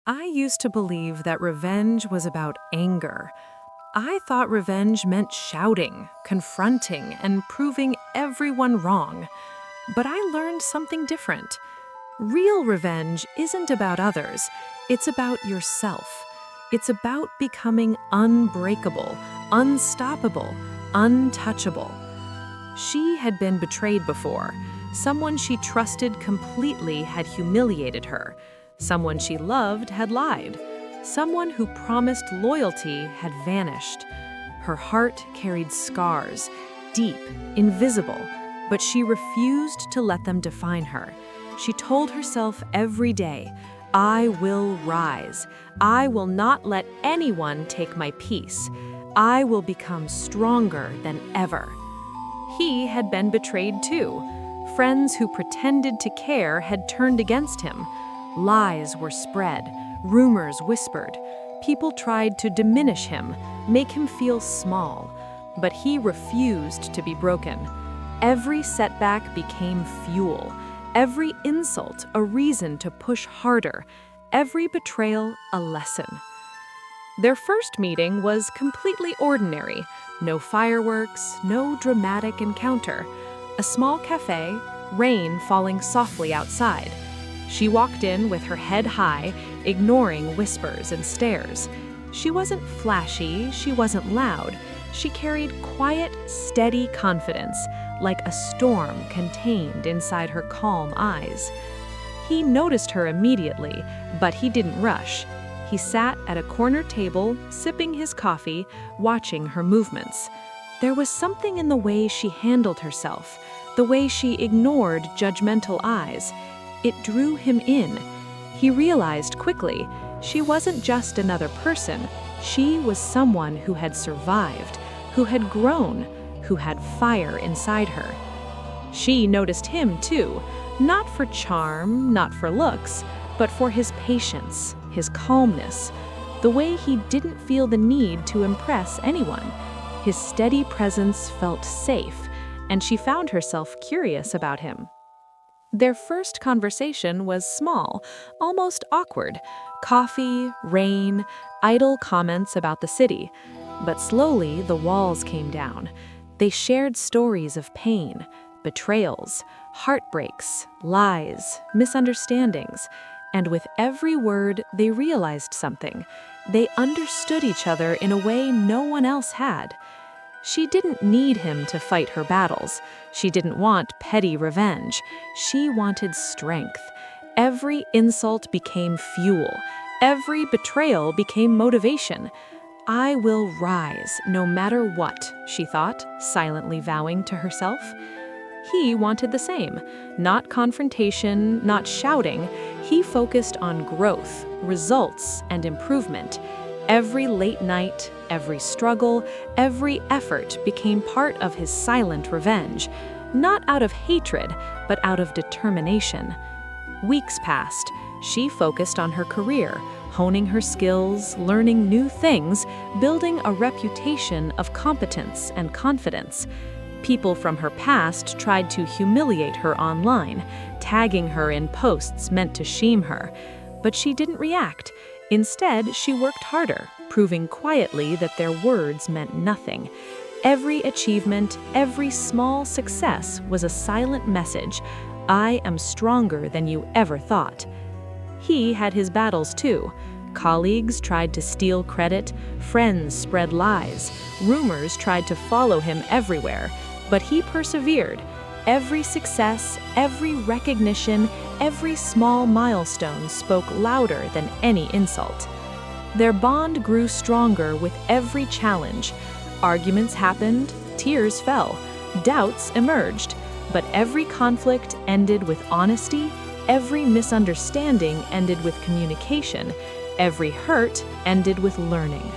I used to believe that revenge was about anger. I thought revenge meant shouting, confronting, and proving everyone wrong. But I learned something different. Real revenge isn't about others, it's about yourself. It's about becoming unbreakable, unstoppable, untouchable. She had been betrayed before. Someone she trusted completely had humiliated her. Someone she loved had lied. Someone who promised loyalty had vanished. Her heart carried scars, deep, invisible, but she refused to let them define her. She told herself every day, "I will rise. I will not let anyone take my peace. I will become stronger than ever." He had been betrayed too. Friends who pretended to care had turned against him. Lies were spread, rumors whispered. People tried to diminish him, make him feel small. But he refused to be broken. Every setback became fuel. Every insult a reason to push harder. Every betrayal a lesson. Their first meeting was completely ordinary. No fireworks, no dramatic encounter. A small cafe, rain falling softly outside. She walked in with her head high, ignoring whispers and stares. She wasn't flashy, she wasn't loud. She carried quiet, steady confidence, like a storm contained inside her calm eyes. He noticed her immediately, but he didn't rush. He sat at a corner table, sipping his coffee, watching her movements. There was something in the way she handled herself, the way she ignored judgmental eyes. It drew him in. He realized quickly, she wasn't just another person. She was someone who had survived, who had grown, who had fire inside her. She noticed him too, not for charm, not for looks, but for his patience, his calmness, the way he didn't feel the need to impress anyone. His steady presence felt safe, and she found herself curious about him. Their first conversation was small, almost awkward. Coffee, rain, idle comments about the city. But slowly, the walls came down. They shared stories of pain, betrayals, heartbreaks, lies, misunderstandings. And with every word, they realized something. They understood each other in a way no one else had. She didn't need him to fight her battles. She didn't want petty revenge. She wanted strength. Every insult became fuel. Every betrayal became motivation. "I will rise, no matter what," she thought, silently vowing to herself. He wanted the same. Not confrontation, not shouting. He focused on growth, results, and improvement. Every late night, every struggle, every effort became part of his silent revenge, not out of hatred, but out of determination. Weeks passed. She focused on her career, honing her skills, learning new things, building a reputation of competence and confidence. People from her past tried to humiliate her online, tagging her in posts meant to shame her. But she didn't react. Instead, she worked harder, proving quietly that their words meant nothing. Every achievement, every small success was a silent message. "I am stronger than you ever thought." He had his battles too. Colleagues tried to steal credit, friends spread lies, rumors tried to follow him everywhere, but he persevered. Every success, every recognition, every small milestone spoke louder than any insult. Their bond grew stronger with every challenge. Arguments happened, tears fell, doubts emerged, but every conflict ended with honesty, every misunderstanding ended with communication, every hurt ended with learning.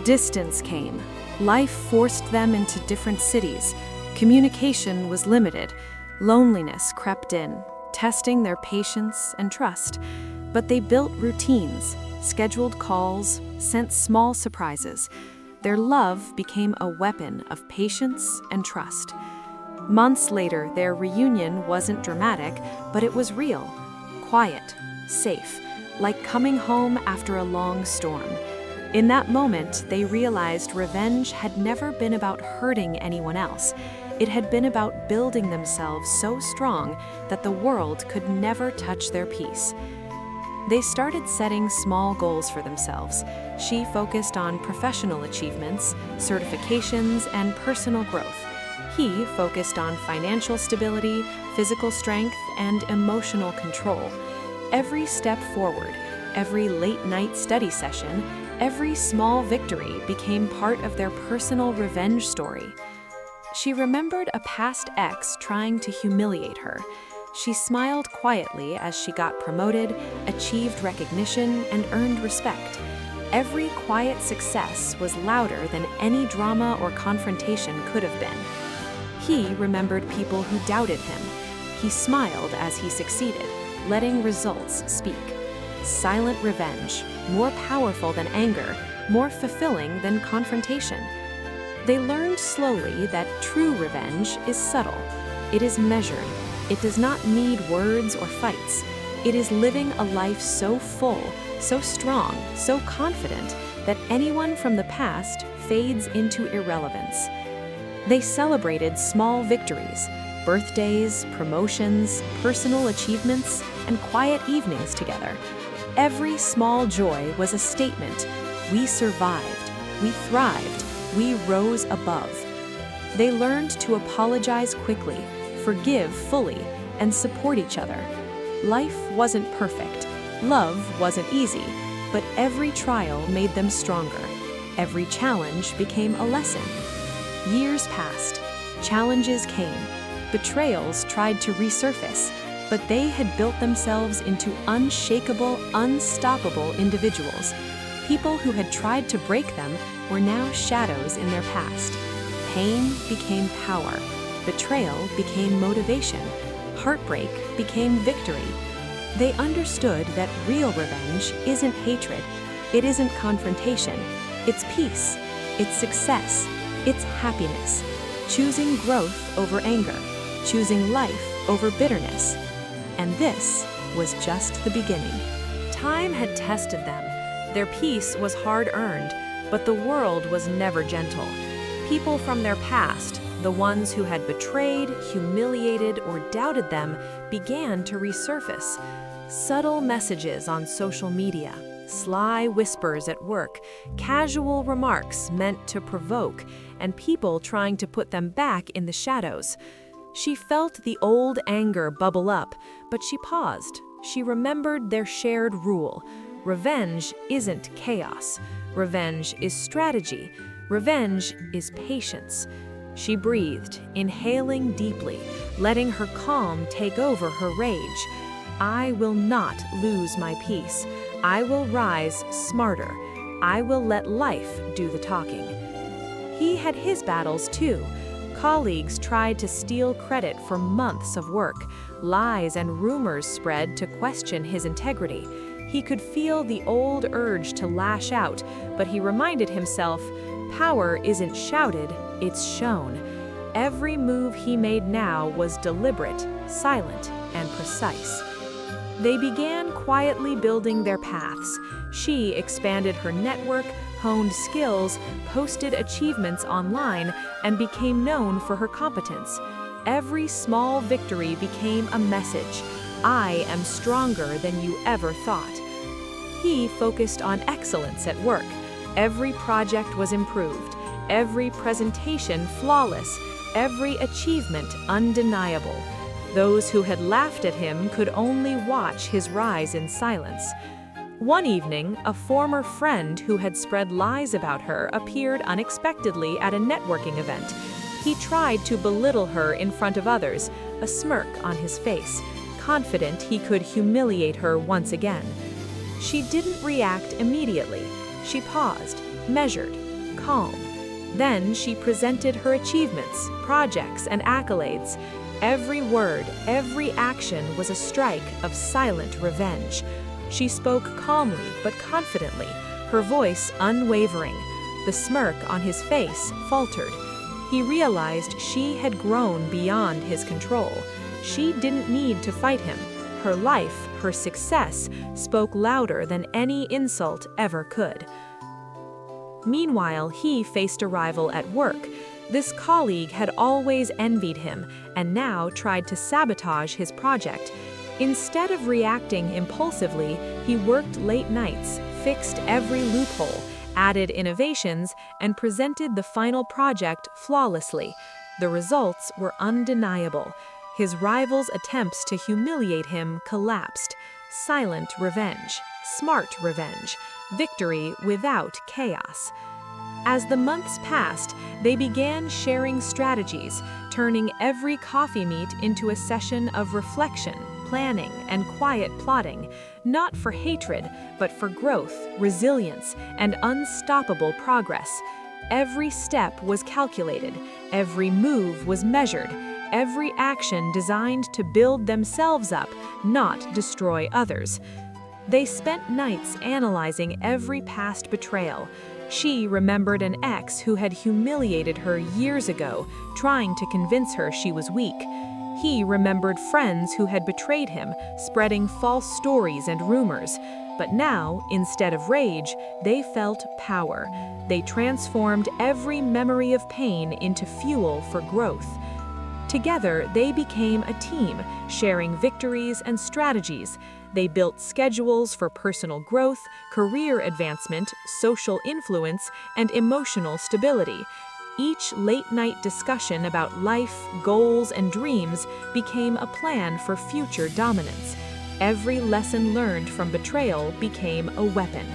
Distance came. Life forced them into different cities. Communication was limited. Loneliness crept in, testing their patience and trust. But they built routines, scheduled calls, sent small surprises. Their love became a weapon of patience and trust. Months later, their reunion wasn't dramatic, but it was real. Quiet, safe, like coming home after a long storm. In that moment, they realized revenge had never been about hurting anyone else. It had been about building themselves so strong that the world could never touch their peace. They started setting small goals for themselves. She focused on professional achievements, certifications, and personal growth. He focused on financial stability, physical strength, and emotional control. Every step forward, every late-night study session, every small victory became part of their personal revenge story. She remembered a past ex trying to humiliate her. She smiled quietly as she got promoted, achieved recognition, and earned respect. Every quiet success was louder than any drama or confrontation could have been. He remembered people who doubted him. He smiled as he succeeded, letting results speak. Silent revenge, more powerful than anger, more fulfilling than confrontation. They learned slowly that true revenge is subtle. It is measured. It does not need words or fights. It is living a life so full, so strong, so confident that anyone from the past fades into irrelevance. They celebrated small victories, birthdays, promotions, personal achievements, and quiet evenings together. Every small joy was a statement. We survived. We thrived. We rose above. They learned to apologize quickly, forgive fully, and support each other. Life wasn't perfect. Love wasn't easy, but every trial made them stronger. Every challenge became a lesson. Years passed. Challenges came. Betrayals tried to resurface, but they had built themselves into unshakable, unstoppable individuals. People who had tried to break them were now shadows in their past. Pain became power. Betrayal became motivation. Heartbreak became victory. They understood that real revenge isn't hatred. It isn't confrontation. It's peace. It's success. It's happiness. Choosing growth over anger. Choosing life over bitterness. And this was just the beginning. Time had tested them. Their peace was hard-earned, but the world was never gentle. People from their past, the ones who had betrayed, humiliated, or doubted them, began to resurface. Subtle messages on social media, sly whispers at work, casual remarks meant to provoke, and people trying to put them back in the shadows. She felt the old anger bubble up, but she paused. She remembered their shared rule. Revenge isn't chaos. Revenge is strategy. Revenge is patience. She breathed, inhaling deeply, letting her calm take over her rage. I will not lose my peace. I will rise smarter. I will let life do the talking. He had his battles too. Colleagues tried to steal credit for months of work. Lies and rumors spread to question his integrity. He could feel the old urge to lash out, but he reminded himself, power isn't shouted, it's shown. Every move he made now was deliberate, silent, and precise. They began quietly building their paths. She expanded her network, honed skills, posted achievements online, and became known for her competence. Every small victory became a message. I am stronger than you ever thought. He focused on excellence at work. Every project was improved, every presentation flawless, every achievement undeniable. Those who had laughed at him could only watch his rise in silence. One evening, a former friend who had spread lies about her appeared unexpectedly at a networking event. He tried to belittle her in front of others, a smirk on his face, confident he could humiliate her once again. She didn't react immediately. She paused, measured, calm. Then she presented her achievements, projects, and accolades. Every word, every action was a strike of silent revenge. She spoke calmly but confidently, her voice unwavering. The smirk on his face faltered. He realized she had grown beyond his control. She didn't need to fight him. her life, her success, spoke louder than any insult ever could. Meanwhile, he faced a rival at work. This colleague had always envied him and now tried to sabotage his project. Instead of reacting impulsively, he worked late nights, fixed every loophole, added innovations, and presented the final project flawlessly. The results were undeniable. His rival's attempts to humiliate him collapsed. Silent revenge, smart revenge, victory without chaos. As the months passed, they began sharing strategies, turning every coffee meet into a session of reflection, planning, and quiet plotting, not for hatred, but for growth, resilience, and unstoppable progress. Every step was calculated, every move was measured, every action designed to build themselves up, not destroy others. They spent nights analyzing every past betrayal. She remembered an ex who had humiliated her years ago, trying to convince her she was weak. He remembered friends who had betrayed him, spreading false stories and rumors. But now, instead of rage, they felt power. They transformed every memory of pain into fuel for growth. Together, they became a team, sharing victories and strategies. They built schedules for personal growth, career advancement, social influence, and emotional stability. Each late-night discussion about life, goals, and dreams became a plan for future dominance. Every lesson learned from betrayal became a weapon.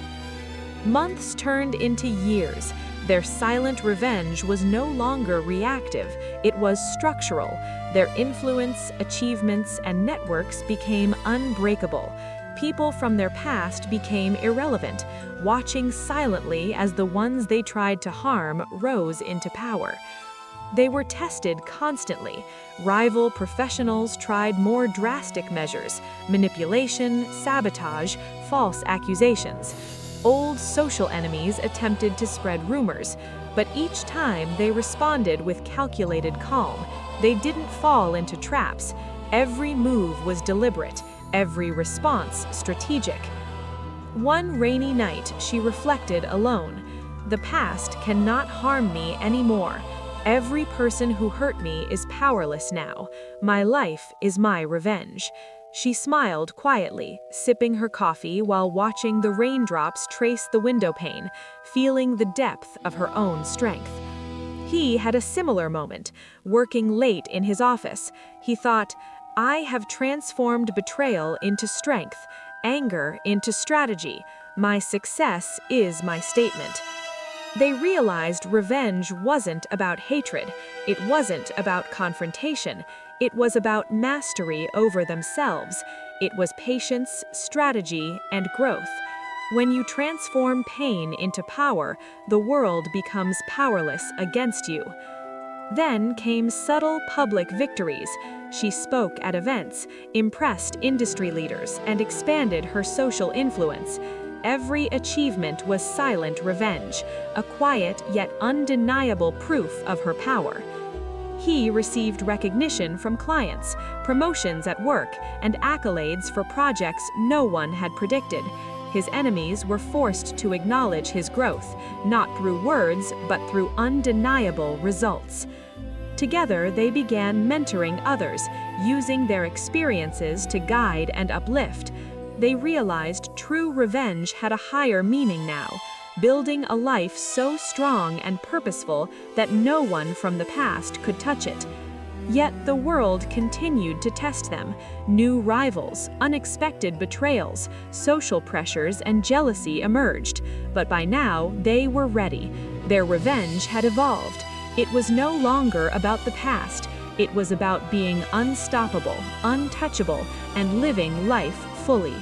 Months turned into years. Their silent revenge was no longer reactive, it was structural. Their influence, achievements, and networks became unbreakable. People from their past became irrelevant, watching silently as the ones they tried to harm rose into power. They were tested constantly. Rival professionals tried more drastic measures: manipulation, sabotage, false accusations. Old social enemies attempted to spread rumors, but each time they responded with calculated calm. They didn't fall into traps. Every move was deliberate, every response strategic. One rainy night, she reflected alone. The past cannot harm me anymore. Every person who hurt me is powerless now. My life is my revenge. She smiled quietly, sipping her coffee while watching the raindrops trace the window pane, feeling the depth of her own strength. He had a similar moment, working late in his office. He thought, "I have transformed betrayal into strength, anger into strategy. My success is my statement." They realized revenge wasn't about hatred. It wasn't about confrontation. It was about mastery over themselves. It was patience, strategy, and growth. When you transform pain into power, the world becomes powerless against you. Then came subtle public victories. She spoke at events, impressed industry leaders, and expanded her social influence. Every achievement was silent revenge, a quiet yet undeniable proof of her power. He received recognition from clients, promotions at work, and accolades for projects no one had predicted. His enemies were forced to acknowledge his growth, not through words, but through undeniable results. Together, they began mentoring others, using their experiences to guide and uplift. They realized true revenge had a higher meaning now, building a life so strong and purposeful that no one from the past could touch it. Yet the world continued to test them. New rivals, unexpected betrayals, social pressures, and jealousy emerged. But by now, they were ready. Their revenge had evolved. It was no longer about the past. It was about being unstoppable, untouchable, and living life fully.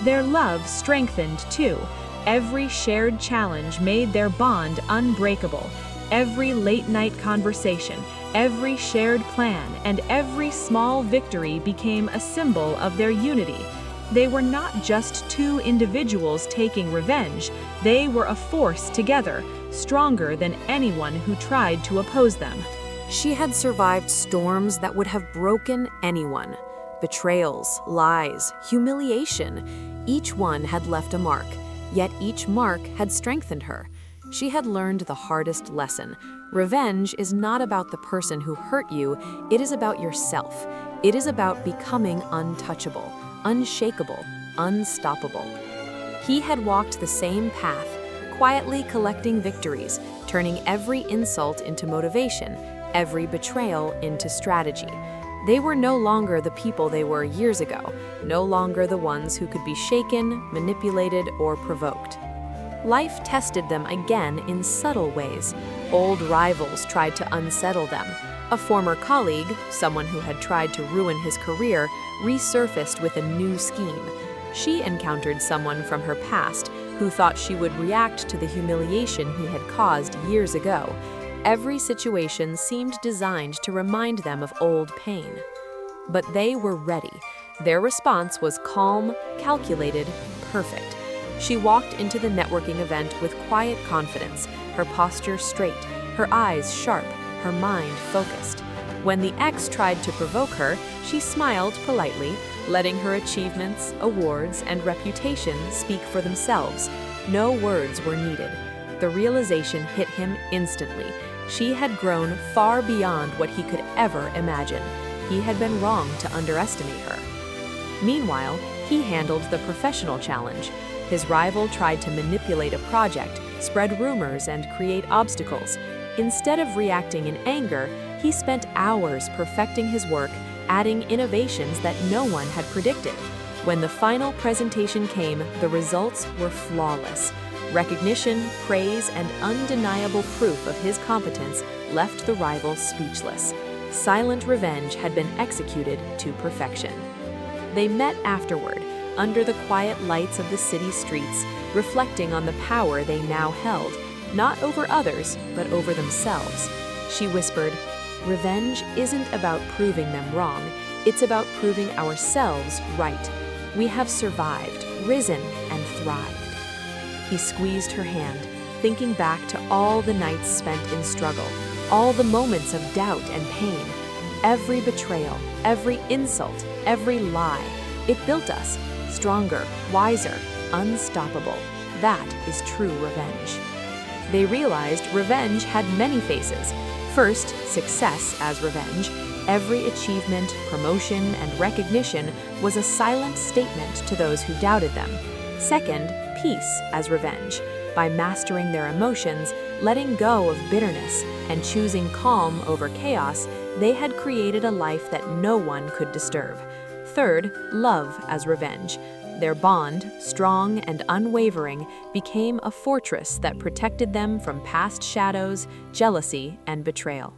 Their love strengthened too. Every shared challenge made their bond unbreakable. Every late-night conversation, every shared plan, and every small victory became a symbol of their unity. They were not just two individuals taking revenge, they were a force together, stronger than anyone who tried to oppose them. She had survived storms that would have broken anyone. Betrayals, lies, humiliation. Each one had left a mark, yet each mark had strengthened her. She had learned the hardest lesson. Revenge is not about the person who hurt you, it is about yourself. It is about becoming untouchable, unshakable, unstoppable. He had walked the same path, quietly collecting victories, turning every insult into motivation, every betrayal into strategy. They were no longer the people they were years ago, no longer the ones who could be shaken, manipulated, or provoked. Life tested them again in subtle ways. Old rivals tried to unsettle them. A former colleague, someone who had tried to ruin his career, resurfaced with a new scheme. She encountered someone from her past who thought she would react to the humiliation he had caused years ago. Every situation seemed designed to remind them of old pain. But they were ready. Their response was calm, calculated, perfect. She walked into the networking event with quiet confidence, her posture straight, her eyes sharp, her mind focused. When the ex tried to provoke her, she smiled politely, letting her achievements, awards, and reputation speak for themselves. No words were needed. The realization hit him instantly. She had grown far beyond what he could ever imagine. He had been wrong to underestimate her. Meanwhile, he handled the professional challenge. His rival tried to manipulate a project, spread rumors, and create obstacles. Instead of reacting in anger, he spent hours perfecting his work, adding innovations that no one had predicted. When the final presentation came, the results were flawless. Recognition, praise, and undeniable proof of his competence left the rival speechless. Silent revenge had been executed to perfection. They met afterward, under the quiet lights of the city streets, reflecting on the power they now held, not over others, but over themselves. She whispered, "Revenge isn't about proving them wrong, it's about proving ourselves right. We have survived, risen, and thrived." He squeezed her hand, thinking back to all the nights spent in struggle, all the moments of doubt and pain. Every betrayal, every insult, every lie, it built us, stronger, wiser, unstoppable. That is true revenge. They realized revenge had many faces. First, success as revenge. Every achievement, promotion, and recognition was a silent statement to those who doubted them. Second, peace as revenge. By mastering their emotions, letting go of bitterness, and choosing calm over chaos, they had created a life that no one could disturb. Third, love as revenge. Their bond, strong and unwavering, became a fortress that protected them from past shadows, jealousy, and betrayal.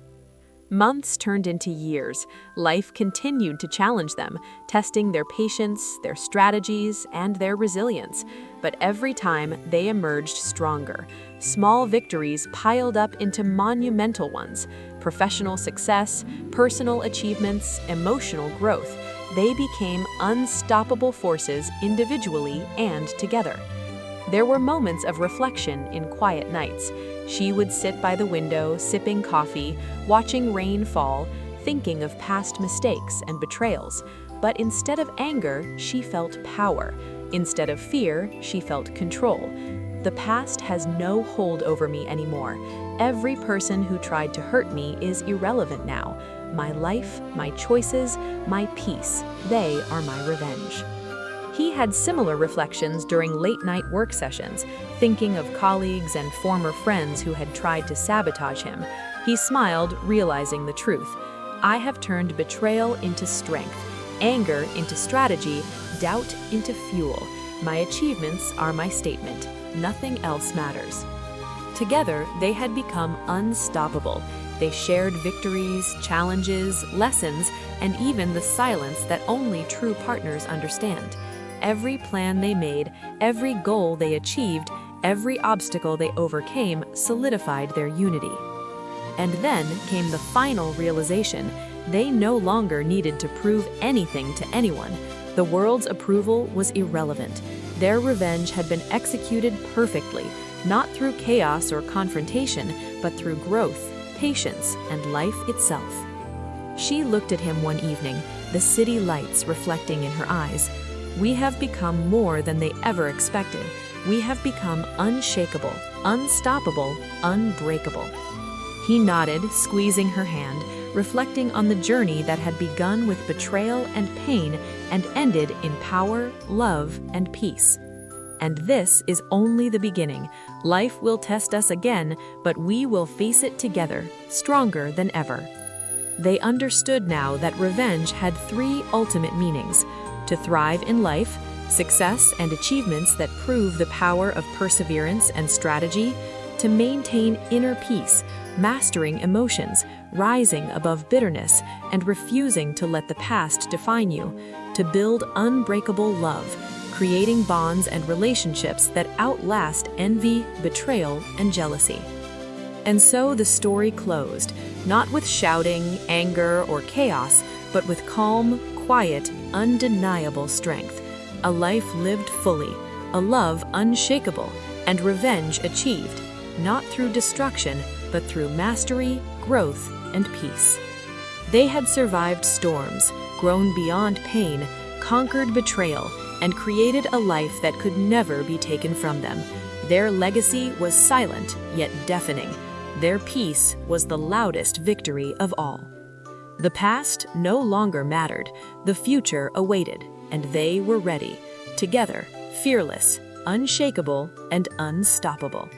Months turned into years. Life continued to challenge them, testing their patience, their strategies, and their resilience. But every time, they emerged stronger. Small victories piled up into monumental ones. Professional success, personal achievements, emotional growth. They became unstoppable forces individually and together. There were moments of reflection in quiet nights. She would sit by the window, sipping coffee, watching rain fall, thinking of past mistakes and betrayals. But instead of anger, she felt power. Instead of fear, she felt control. The past has no hold over me anymore. Every person who tried to hurt me is irrelevant now. My life, my choices, my peace, they are my revenge. He had similar reflections during late-night work sessions, thinking of colleagues and former friends who had tried to sabotage him. He smiled, realizing the truth. I have turned betrayal into strength, anger into strategy, doubt into fuel. My achievements are my statement. Nothing else matters. Together, they had become unstoppable. They shared victories, challenges, lessons, and even the silence that only true partners understand. Every plan they made, every goal they achieved, every obstacle they overcame solidified their unity. And then came the final realization. They no longer needed to prove anything to anyone. The world's approval was irrelevant. Their revenge had been executed perfectly, not through chaos or confrontation, but through growth, patience, and life itself. She looked at him one evening, the city lights reflecting in her eyes. We have become more than they ever expected. We have become unshakable, unstoppable, unbreakable. He nodded, squeezing her hand, reflecting on the journey that had begun with betrayal and pain and ended in power, love, and peace. And this is only the beginning. Life will test us again, but we will face it together, stronger than ever. They understood now that revenge had three ultimate meanings: to thrive in life, success and achievements that prove the power of perseverance and strategy, to maintain inner peace, mastering emotions, rising above bitterness, and refusing to let the past define you, to build unbreakable love, creating bonds and relationships that outlast envy, betrayal, and jealousy. And so the story closed, not with shouting, anger, or chaos, but with calm, quiet, undeniable strength. A life lived fully, a love unshakable, and revenge achieved, not through destruction, but through mastery, growth, and peace. They had survived storms, grown beyond pain, conquered betrayal, and created a life that could never be taken from them. Their legacy was silent, yet deafening. Their peace was the loudest victory of all. The past no longer mattered, the future awaited, and they were ready, together, fearless, unshakable, and unstoppable.